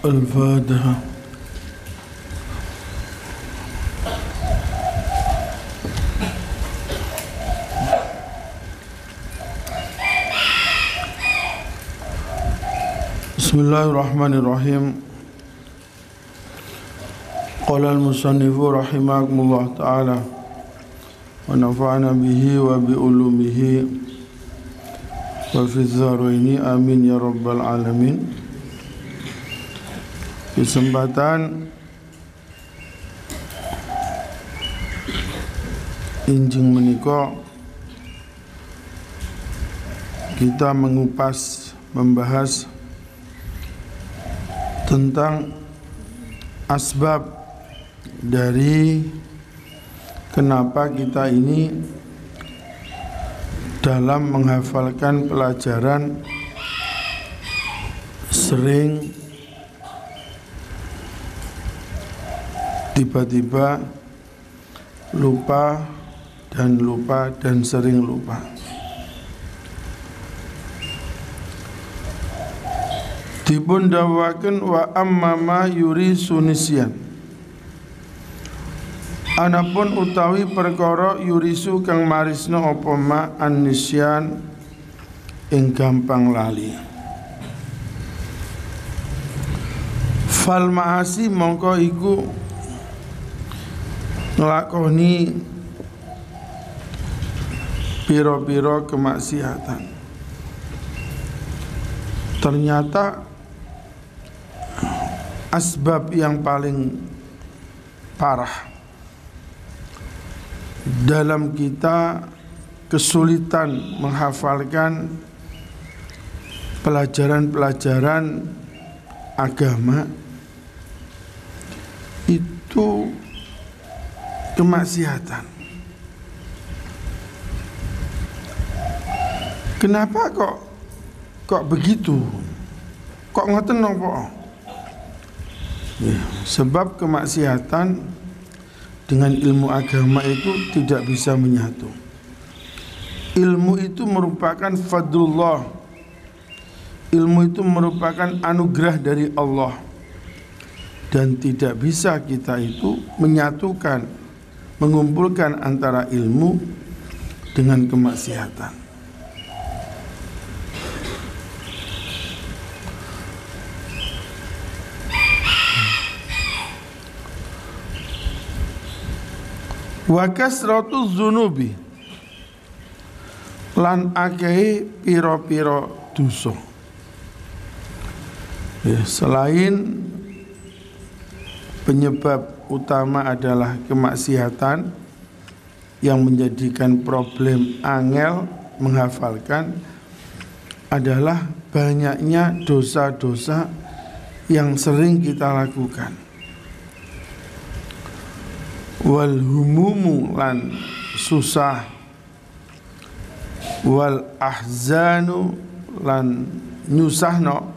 الفاتحة. بسم الله الرحمن الرحيم. قال المصنف رحمه الله تعالى ونفعنا به وبعلومه وفي الدارين amin ya rabbal alamin. Kesempatan injing menika kita membahas tentang asbab dari kenapa kita ini dalam menghafalkan pelajaran sering tiba-tiba lupa dan sering lupa. Dipun dawaken wa amma ma yuri sunisyan. Anapun utawi perkara yurisu kang marisno apa ma anisyan ing gampang lali. Fal ma'asi mongko iku nglakoni pira-pira kemaksiatan. Ternyata asbab yang paling parah dalam kita kesulitan menghafalkan pelajaran-pelajaran agama itu kemaksiatan. Kenapa kok begitu? Kok ngoten napa? Ya, sebab kemaksiatan dengan ilmu agama itu tidak bisa menyatu. Ilmu itu merupakan fadlullah. Ilmu itu merupakan anugerah dari Allah. Dan tidak bisa kita itu menyatukan, mengumpulkan antara ilmu dengan kemaksiatan. Wa kasratu dzunubi lan akehi pira-pira dosa. Ya, selain penyebab utama adalah kemaksiatan yang menjadikan problem angel menghafalkan, adalah banyaknya dosa-dosa yang sering kita lakukan. Wal humumu lan susah, wal ahzanu lan nyusahno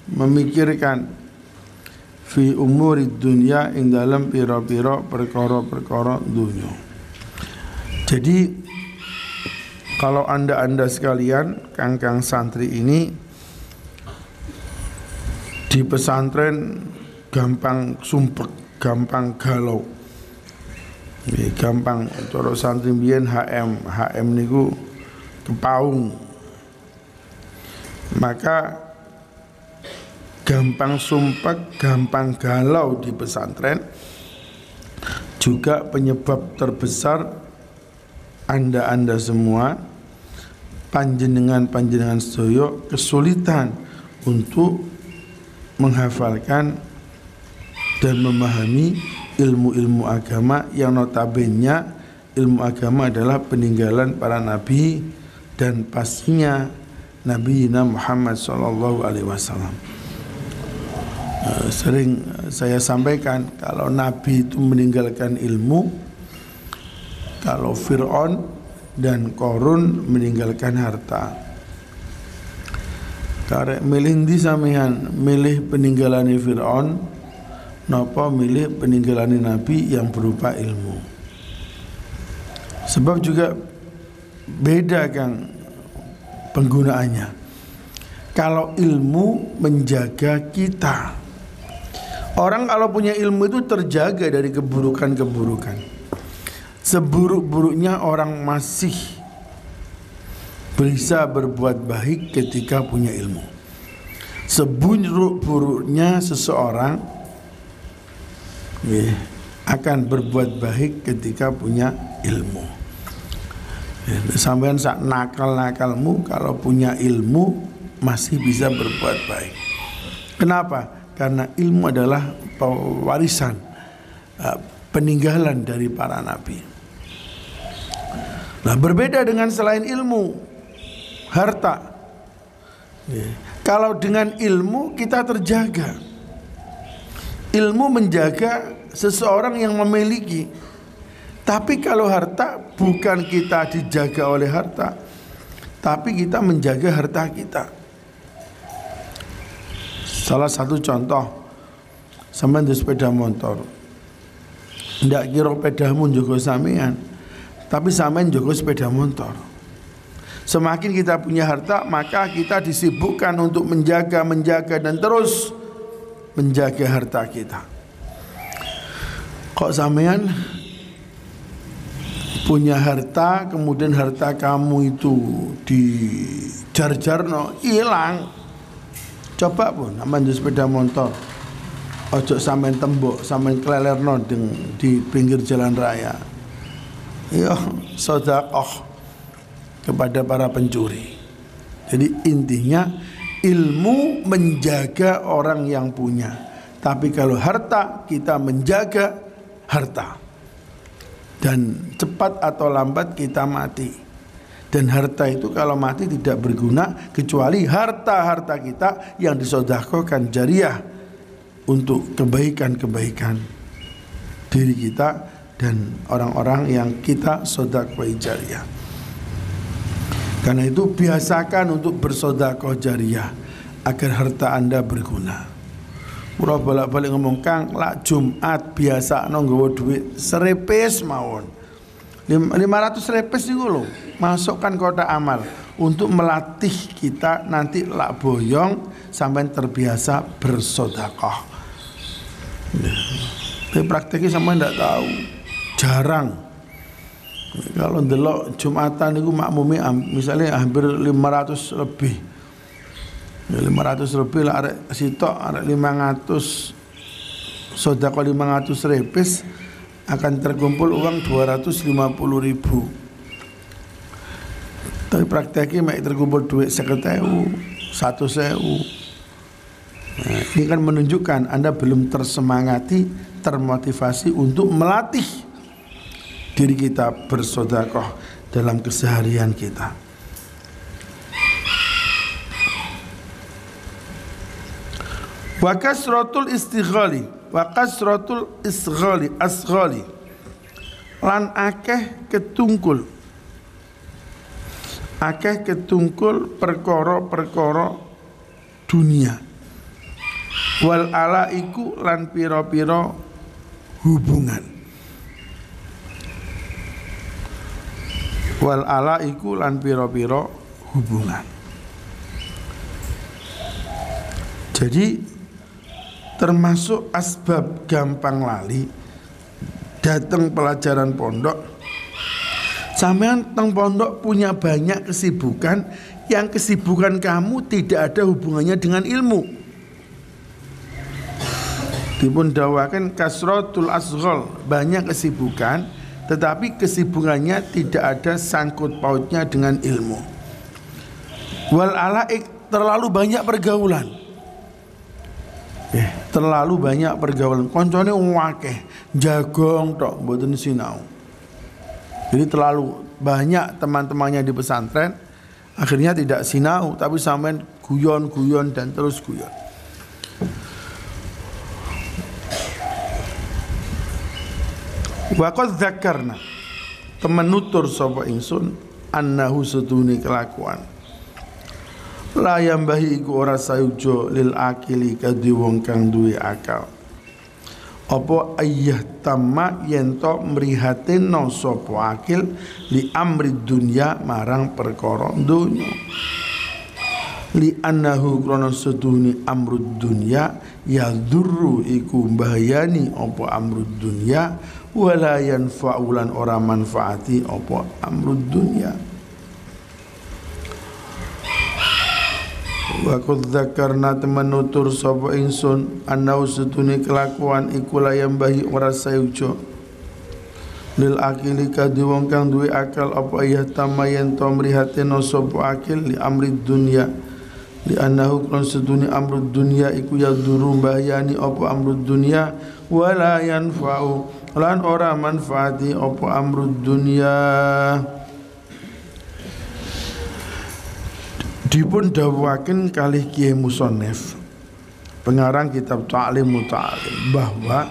memikirkan, fi umuri dunya ing dalam pira-pira perkara-perkara dunya. Jadi kalau anda sekalian, kang santri ini di pesantren gampang sumpek, gampang galau. Gampang cara santri mbiyen HM niku kepaung. Maka gampang sumpek, gampang galau di pesantren juga penyebab terbesar anda semua, panjenengan sedaya kesulitan untuk menghafalkan dan memahami ilmu-ilmu agama yang notabene ilmu agama adalah peninggalan para nabi dan pastinya Nabi Muhammad SAW. Sering saya sampaikan kalau nabi itu meninggalkan ilmu, kalau Fir'aun dan Qarun meninggalkan harta. Karek milih ndi sampean, milih peninggalan Fir'aun napa milih peninggalan Nabi yang berupa ilmu. Sebab juga beda Kang penggunaannya. Kalau ilmu menjaga kita Orang kalau punya ilmu itu terjaga dari keburukan-keburukan. Seburuk-buruknya orang masih bisa berbuat baik ketika punya ilmu. Seburuk-buruknya seseorang akan berbuat baik ketika punya ilmu. Sampean sak nakal-nakalmu kalau punya ilmu masih bisa berbuat baik. Kenapa? Karena ilmu adalah warisan, peninggalan dari para nabi. Nah, berbeda dengan selain ilmu, harta. Kalau dengan ilmu kita terjaga. Ilmu menjaga seseorang yang memiliki. Tapi kalau harta, bukan kita dijaga oleh harta, tapi kita menjaga harta kita. Salah satu contoh, sampean di sepeda motor, ndak kira pedamu njogo sampean, tapi sampean njogo sepeda motor. Semakin kita punya harta, maka kita disibukkan untuk menjaga dan terus menjaga harta kita. Kok sampean punya harta, kemudian harta kamu itu dijar-jarno, hilang. Coba pun aman di sepeda motor, ojo sampean tembok, sampean klelerno di pinggir jalan raya. Yo, sedekah kepada para pencuri. Jadi intinya ilmu menjaga orang yang punya. Tapi kalau harta, kita menjaga harta. Dan cepat atau lambat kita mati. Dan harta itu kalau mati tidak berguna kecuali harta-harta kita yang disedekahkan jariah untuk kebaikan-kebaikan diri kita dan orang-orang yang kita sedekah jariah. Karena itu biasakan untuk bersedekah jariah agar harta Anda berguna. Mula bolak-balik ngomong, Kang, lak Jumat biasa nggawa duit serepes mawon. 500 repes niku lho, masukkan kotak amal untuk melatih kita nanti lak boyong sampai terbiasa bersedekah. Tapi prakteknya sampai ndak tahu, jarang. Kalau ndelok Jumatan niku makmume misalnya hampir 500 lebih. Ya 500 lebih lah arek sitok arek 500 sedekah 500 repes akan terkumpul uang 250.000. Tapi prakteknya mek terkumpul duit 50.000, 100.000. Nah, ini kan menunjukkan Anda belum tersemangati, termotivasi untuk melatih diri kita bersedekah dalam keseharian kita. Wa kasratul istighali wa kasratul asghali lan akeh ketungkul perkara-perkara dunia wal alaiku lan pira-pira hubungan jadi termasuk asbab gampang lali datang pelajaran pondok. Sampean teng pondok punya banyak kesibukan yang kesibukan kamu tidak ada hubungannya dengan ilmu. Dipun dawakan kasratul asghal, banyak kesibukan tetapi kesibukannya tidak ada sangkut pautnya dengan ilmu. Wal alaik, terlalu banyak pergaulan. Terlalu banyak pergaulan, koncone akeh, jagong tok mboten sinau. Jadi terlalu banyak teman-temannya di pesantren, akhirnya tidak sinau, tapi sampean guyon dan terus guyon. Wa qad dzakarna, temen nutur sapa ingsun annahu sedune kelakuan la yambahi iku ora sayujo lil akili kadhe wong kang duwe akal apa ayah tamma yento mrihatinno sapa akil li amri dunya marang perkara donya li annahu krana sedune amrud dunya ya dzurru iku bahayani apa amrud dunya wala yanfa'ulan ora manfaati apa amrud dunya. Wa qad dzakarna temen nutur sapa ingsun annau sedune kelakuan iku layam bahi ora sayuja lil akili kadhe wong kang duwe akal apa ya tamayen to mrihatena sapa akil li amri dunya li annahu kan sedune amrud dunya iku ya duru bayani apa amrud dunya wala yanfa'u lan ora manfaati apa amrud dunya. Dipun dawuhaken kalih Kiai Musannif pengarang kitab Ta'lim Muta'alim bahwa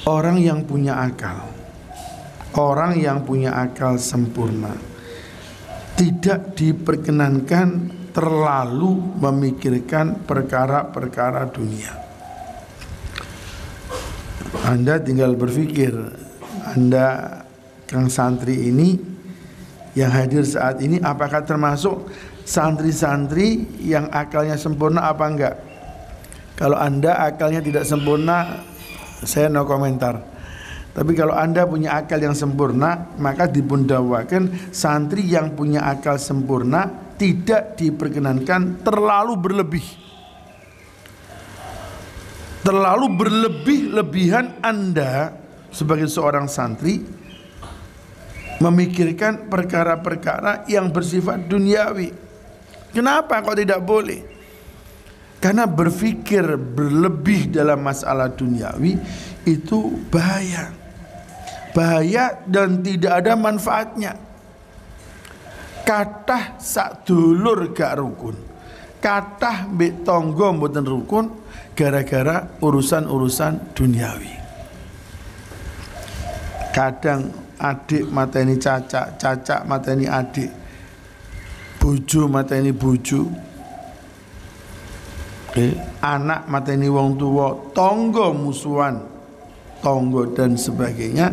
orang yang punya akal sempurna tidak diperkenankan terlalu memikirkan perkara-perkara dunia. Anda tinggal berpikir, Anda Kang santri ini yang hadir saat ini apakah termasuk santri-santri yang akalnya sempurna apa enggak? Kalau Anda akalnya tidak sempurna, saya no komentar. Tapi kalau Anda punya akal yang sempurna, maka dipundhawaken santri yang punya akal sempurna tidak diperkenankan terlalu berlebih. Terlalu berlebih-lebihan Anda sebagai seorang santri memikirkan perkara-perkara yang bersifat duniawi. Kenapa kok tidak boleh? Karena berpikir berlebih dalam masalah duniawi itu bahaya. Bahaya dan tidak ada manfaatnya. Kathah sadulur gak rukun. Kathah mbek tangga mboten rukun gara-gara urusan-urusan duniawi. Kadang adik mateni cacak, cacak mateni adik, bojo mateni bojo, anak mateni wong tua, tangga musuhan, tangga dan sebagainya.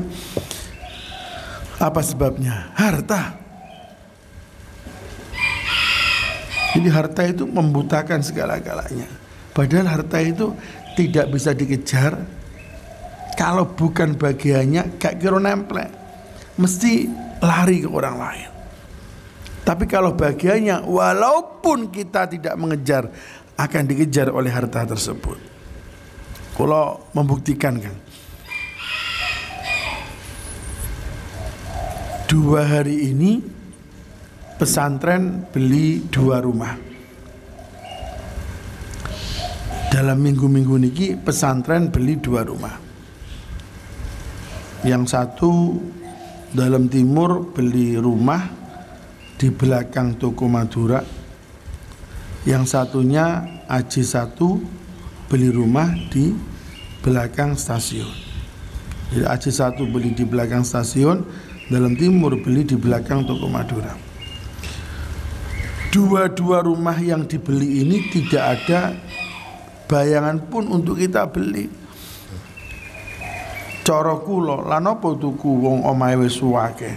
Apa sebabnya? Harta. Jadi harta itu membutakan segala-galanya. Padahal harta itu tidak bisa dikejar. Kalau bukan bagiannya gak kira nemplek, mesti lari ke orang lain. Tapi kalau bagiannya walaupun kita tidak mengejar, akan dikejar oleh harta tersebut. Kalau membuktikan kan, 2 hari ini pesantren beli 2 rumah. Dalam minggu-minggu niki pesantren beli 2 rumah. Yang satu dalam timur beli rumah di belakang toko Madura. Yang satunya Aji 1 beli rumah di belakang stasiun. Jadi Aji 1 beli di belakang stasiun, dalam timur beli di belakang toko Madura. Dua rumah yang dibeli ini tidak ada bayangan pun untuk kita beli. Cara kula lan apa tuku wong omahe wis suwake.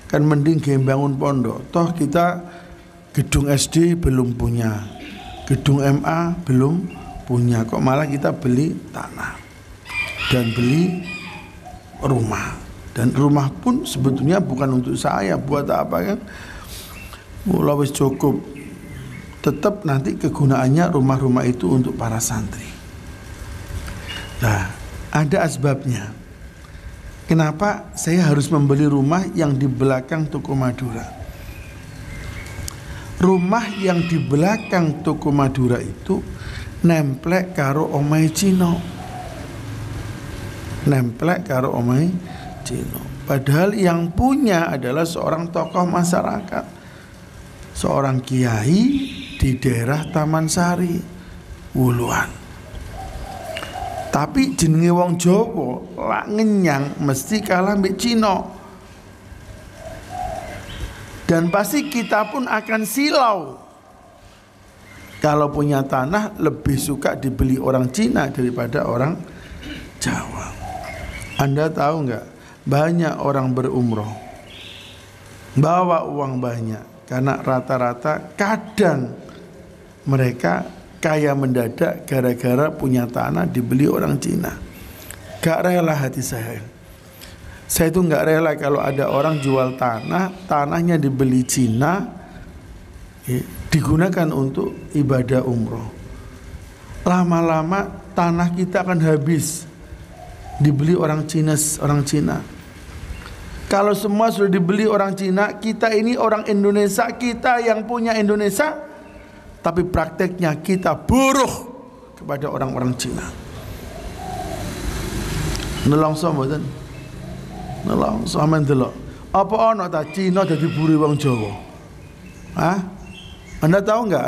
Kan mending ge bangun pondok. Toh kita gedung SD belum punya, gedung MA belum punya, kok malah kita beli tanah dan beli rumah. Dan rumah pun sebetulnya bukan untuk saya, buat apa kan? Mula wis cukup. Tetap nanti kegunaannya rumah-rumah itu untuk para santri. Nah, ada asbabnya. Kenapa saya harus membeli rumah yang di belakang toko Madura? Rumah yang di belakang toko Madura itu nemplek karo omahe Cina. Nemplek karo omahe Cina. Padahal yang punya adalah seorang tokoh masyarakat, seorang kiai di daerah Taman Sari, Wuluan. Tapi jenenge wong Jawa lak ngenyang mesti kalah mbek Cina. Dan pasti kita pun akan silau. Kalau punya tanah lebih suka dibeli orang Cina daripada orang Jawa. Anda tahu enggak? Banyak orang berumroh bawa uang banyak, Karena rata-rata kadang mereka kaya mendadak gara-gara punya tanah dibeli orang Cina. Gak rela hati saya. Saya itu gak rela kalau ada orang jual tanah, tanahnya dibeli Cina, digunakan untuk ibadah umroh. Lama-lama tanah kita akan habis, dibeli orang Cina. Kalau semua sudah dibeli orang Cina, kita ini orang Indonesia, kita yang punya Indonesia, tapi prakteknya kita buruh kepada orang-orang Cina. Nelongso mboten? Nelongso amen delok. Apa ana ta Cina dadi buruh wong Jawa? Hah? Anda tahu enggak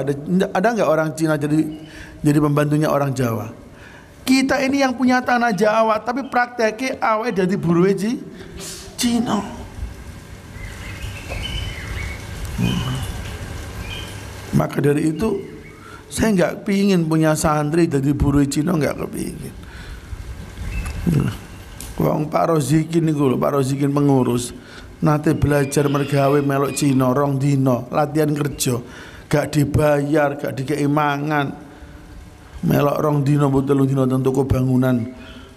ada enggak orang Cina jadi pembantunya orang Jawa? Kita ini yang punya tanah Jawa, tapi prakteknya awake dadi buruh Cina. Maka dari itu saya nggak pingin punya santri jadi buruh Cina, nggak kepingin. Wong Pak Rozikin niku lho, Pak Rozikin pengurus nate belajar mergawe melok Cina rong dino, latihan kerja, gak dibayar, gak dikei mangan. Melok rong dino telung dino teng toko bangunan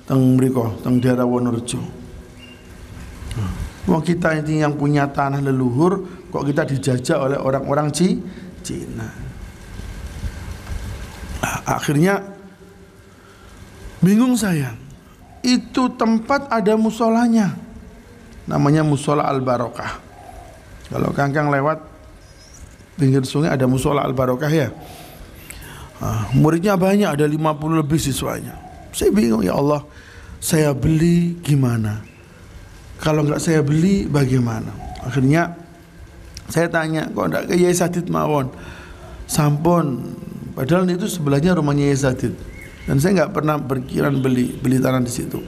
teng mriko, teng daerah Wonorejo. Wong kita ini yang punya tanah leluhur, kok kita dijajah oleh orang-orang Cina. Nah, akhirnya bingung saya. Itu tempat ada musolanya, namanya Musola Al Barokah. Kalau kangkang lewat pinggir sungai ada Musola Al Barokah ya. Muridnya banyak, ada 50 lebih siswanya. Saya bingung, ya Allah, saya beli gimana? Kalau nggak saya beli bagaimana? Akhirnya saya tanya, kok enggak ke Yai Sadid mawon? Sampun, padahal itu sebelahnya rumahnya Yai Sadid. Dan saya nggak pernah berkiran beli tanah di situ.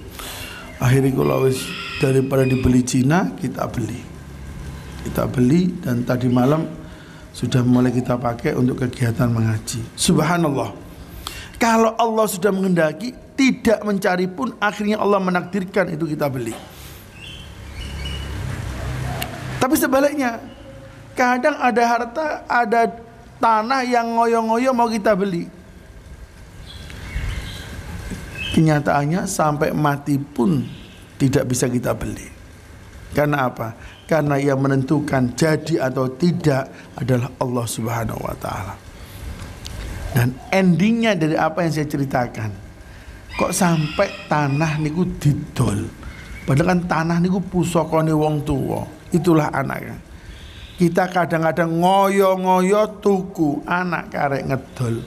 Akhirnya kalau daripada dibeli Cina, kita beli dan tadi malam sudah mulai kita pakai untuk kegiatan mengaji. Subhanallah. Kalau Allah sudah menghendaki, tidak mencari pun akhirnya Allah menakdirkan itu kita beli. Tapi sebaliknya, kadang ada harta, ada tanah yang ngoyo-ngoyo mau kita beli. Kenyataannya sampai mati pun tidak bisa kita beli. Karena apa? Karena yang menentukan jadi atau tidak adalah Allah Subhanahu wa taala. Dan endingnya dari apa yang saya ceritakan, kok sampai tanah niku didol. Padahal kan tanah niku pusakane wong tuwa. Itulah anaknya. Kita kadang-kadang ngoyo-ngoyo tuku, anak karek ngedol.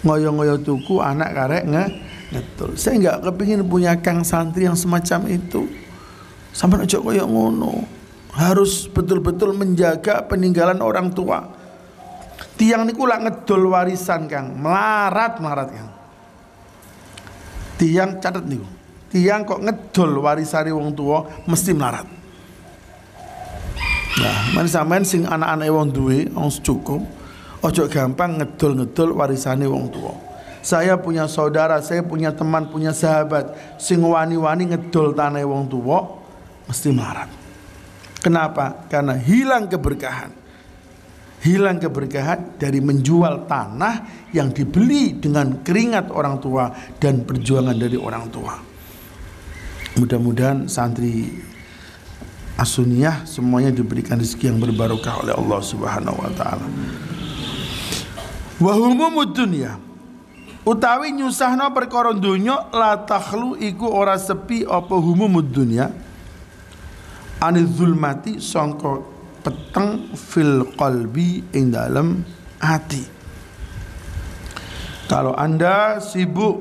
Ngoyo-ngoyo tuku, anak karek ngedol. Saya enggak kepingin punya kang santri yang semacam itu. Sampai aja koyo ngono. Harus betul-betul menjaga peninggalan orang tua. Tiang niku lak ngedol warisan, Kang. Melarat Kang. Tiang catat niku. Tiang kok ngedol warisane wong tua mesti melarat. Nah, men sampean sing anak-anake wong duwe, wong cukup, ojo gampang ngedol-ngedol warisane wong tua. Saya punya saudara, saya punya teman, punya sahabat sing wani-wani ngedol tanah wong tua mesti melarat. Kenapa? Karena hilang keberkahan. Hilang keberkahan dari menjual tanah yang dibeli dengan keringat orang tua dan perjuangan dari orang tua. Mudah-mudahan santri As-Sunniyah semuanya diberikan rezeki yang berbarokah oleh Allah Subhanahu wa taala. Wa humumud dunya, utawi nyusahna perkara donya, la takhlu iku ora sepi apa humumud dunya anil zulmati sangka peteng fil qalbi ing dalem hati. Kalau Anda sibuk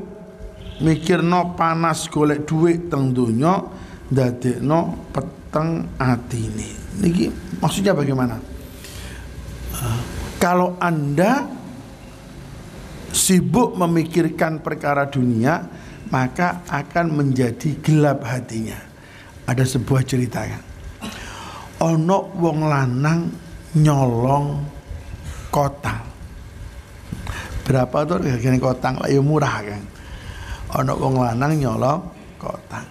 mikirno panas golek duit teng donya, ndadekno peteng atine. Niki maksudnya bagaimana? Kalau Anda sibuk memikirkan perkara dunia, maka akan menjadi gelap hatinya. Ada sebuah cerita kan. Ono wong lanang nyolong kotang. Berapa tuh harganya kotang? Lah ya murah kan. Ono wong lanang nyolong kotang.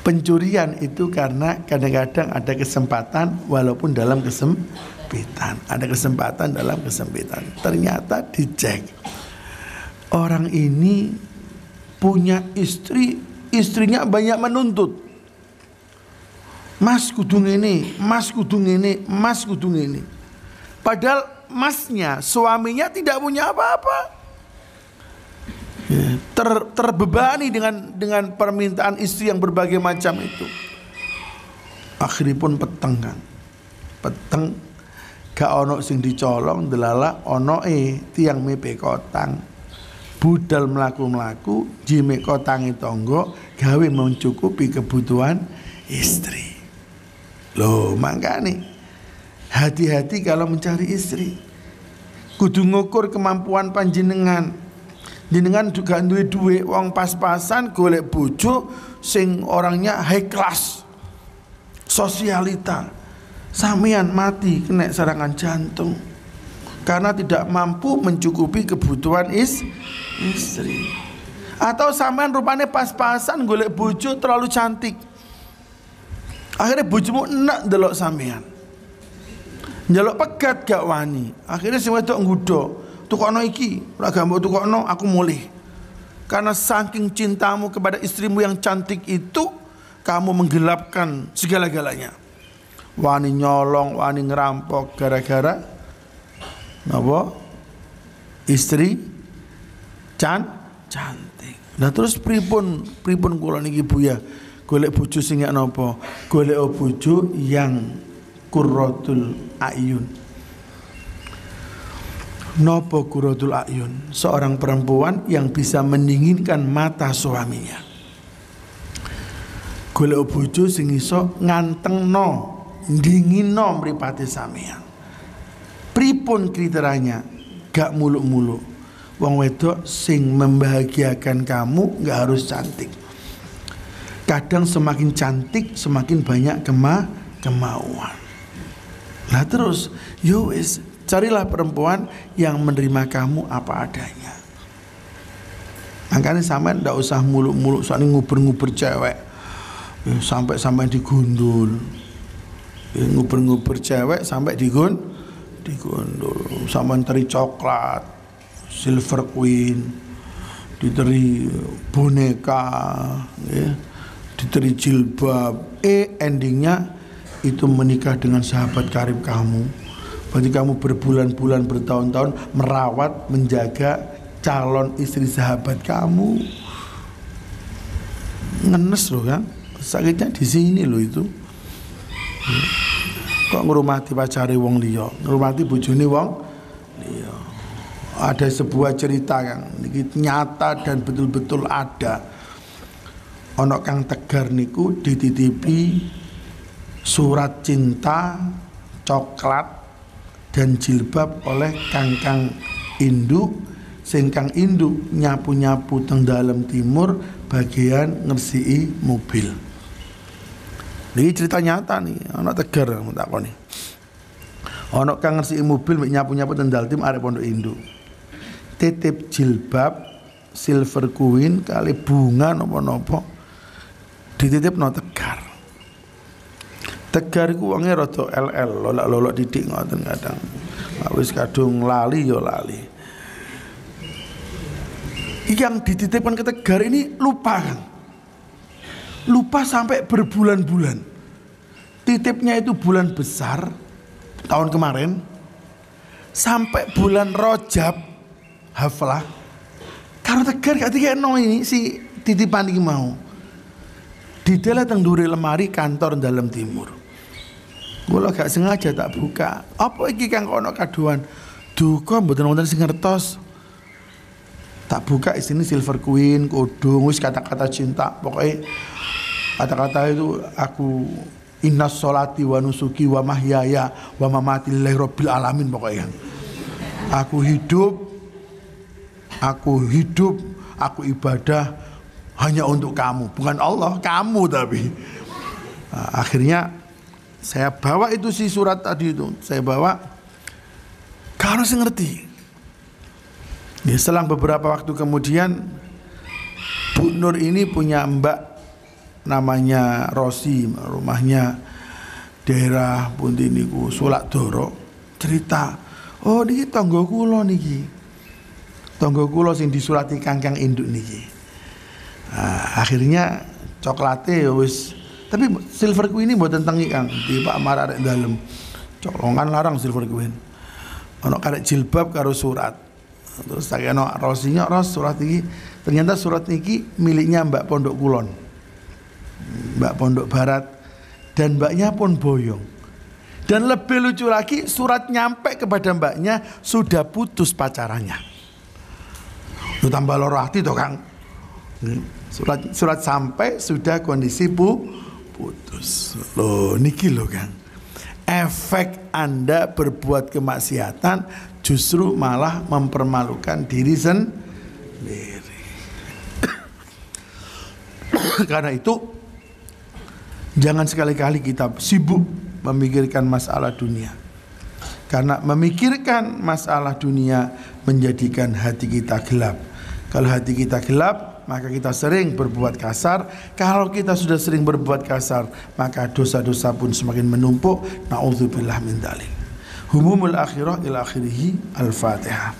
Pencurian itu karena kadang-kadang ada kesempatan walaupun dalam kesempitan. Ada kesempatan dalam kesempitan. Ternyata dicek, orang ini punya istri, istrinya banyak menuntut. Mas kudung ini, mas kudung ini, mas kudung ini. Padahal masnya, suaminya tidak punya apa-apa. Terbebani dengan permintaan istri yang berbagai macam itu. Akhirnya pun peteng kan. Peteng gak ono sing dicolong delala ono tiang mepe kotang. Budal melaku-melaku jime kotangi tonggo gawe mencukupi kebutuhan istri. Loh makanya hati-hati kalau mencari istri. Kudu ngukur kemampuan panjenengan. Jenengan juga duwe wong pas-pasan golek bojo sing orangnya high class, sosialita. Sampeyan mati kena serangan jantung karena tidak mampu mencukupi kebutuhan istri. Atau sampean rupanya pas-pasan golek bojo terlalu cantik. Akhirnya bojomu enak ndelok sampean. Njaluk pegat gak wani. Akhirnya sing wedok nggodha, tukokno iki, ora gambok tukokno aku mulih. Karena saking cintamu kepada istrimu yang cantik itu, kamu menggelapkan segala-galanya. Wani nyolong, wani ngerampok gara-gara napa? Istri cantik. Nah terus pripun kula niki Buya? Golek bojo sing napa? Golek bojo yang qurratul ayun. Nopo qurratul ayun? Seorang perempuan yang bisa mendinginkan mata suaminya. Golek bojo sing iso ngantengno, ndinginno mripate sampeyan. Pripun kriterianya? Gak muluk-muluk. Wong wedok sing membahagiakan kamu gak harus cantik. Kadang semakin cantik semakin banyak kemauan. Nah terus, yo wis, carilah perempuan yang menerima kamu apa adanya. Makanya sampean ndak usah muluk-muluk soalnya nguber-nguber cewek. Sampai digundul. Nguber-nguber cewek sampai digundul. Sampean teri coklat, silver queen, diteri boneka, ya, diteri jilbab. Endingnya itu menikah dengan sahabat karib kamu. Berarti kamu berbulan-bulan, bertahun-tahun merawat, menjaga calon istri sahabat kamu. Ngenes loh kan, sakitnya di sini loh itu. Kok ngurmati pacari wong liya, ngurmati bojone wong liya. Ada sebuah cerita yang nyata dan betul-betul ada. Ono kang Tegar niku dititipi surat cinta, coklat dan jilbab oleh kang induk. Sing kang induk nyapu-nyapu teng dalam timur bagian ngersii mobil. Ini cerita nyata nih, anak Tegar takoni. Ono kang ngersii mobil nyapu-nyapu teng dalam tim arek pondok induk. Titip jilbab silver queen kali bunga nopo-nopo dititip no Tegar. Tegar iku wonge rada LL, lolak-lolok didik ngoten kadang. Wis kadung lali ya lali. Yang dititipkan ke Tegar ini lupa kan? Lupa sampai berbulan-bulan. Titipnya itu bulan besar tahun kemarin sampai bulan Rajab haflah. Karena Tegar gak dikekno ini si titipan iki mau. Didele teng ndure lemari kantor dalam timur. Kula gak sengaja tak buka. Apa iki kang kono kaduan? Duka mboten wonten sing ngertos. Tak buka isine silver queen, kodong, wis kata-kata cinta. Pokoknya kata-kata itu aku innas sholati wa nusuki wa mahyaya wa mamati lillahi rabbil alamin pokoknya. Aku hidup, aku ibadah hanya untuk kamu, bukan Allah, kamu tapi. Nah, akhirnya saya bawa itu si surat tadi itu, saya bawa, kalau saya ngerti. Ya, selang beberapa waktu kemudian Bu Nur ini punya mbak namanya Rosi, rumahnya daerah pundi niku Sulakdoro, cerita, oh niki tangga kula niki. Tangga kula sing disulati kangkang induk niki. Nah, akhirnya coklate wis, tapi Silver Queen ini mboten tengi Kang, di Pak Amar arek dalem. Colongan larang Silver Queen. Ono karek jilbab karo surat. Terus tak kena Rosinya, Ros surat iki. Ternyata surat niki miliknya Mbak Pondok Kulon. Mbak Pondok Barat, dan mbaknya pun boyong. Dan lebih lucu lagi, surat nyampe kepada mbaknya sudah putus pacarannya. Lu tambah loro hati toh Kang. Surat sampai sudah kondisi putus. Loh niki loh Kang. Efek Anda berbuat kemaksiatan justru malah mempermalukan diri sendiri. Karena itu jangan sekali-kali kita sibuk memikirkan masalah dunia. Karena memikirkan masalah dunia menjadikan hati kita gelap. Kalau hati kita gelap, maka kita sering berbuat kasar. Kalau kita sudah sering berbuat kasar, maka dosa-dosa pun semakin menumpuk. Na'udzubillah min dzalik. Humumul akhirah ila akhirih. Al-Fatihah.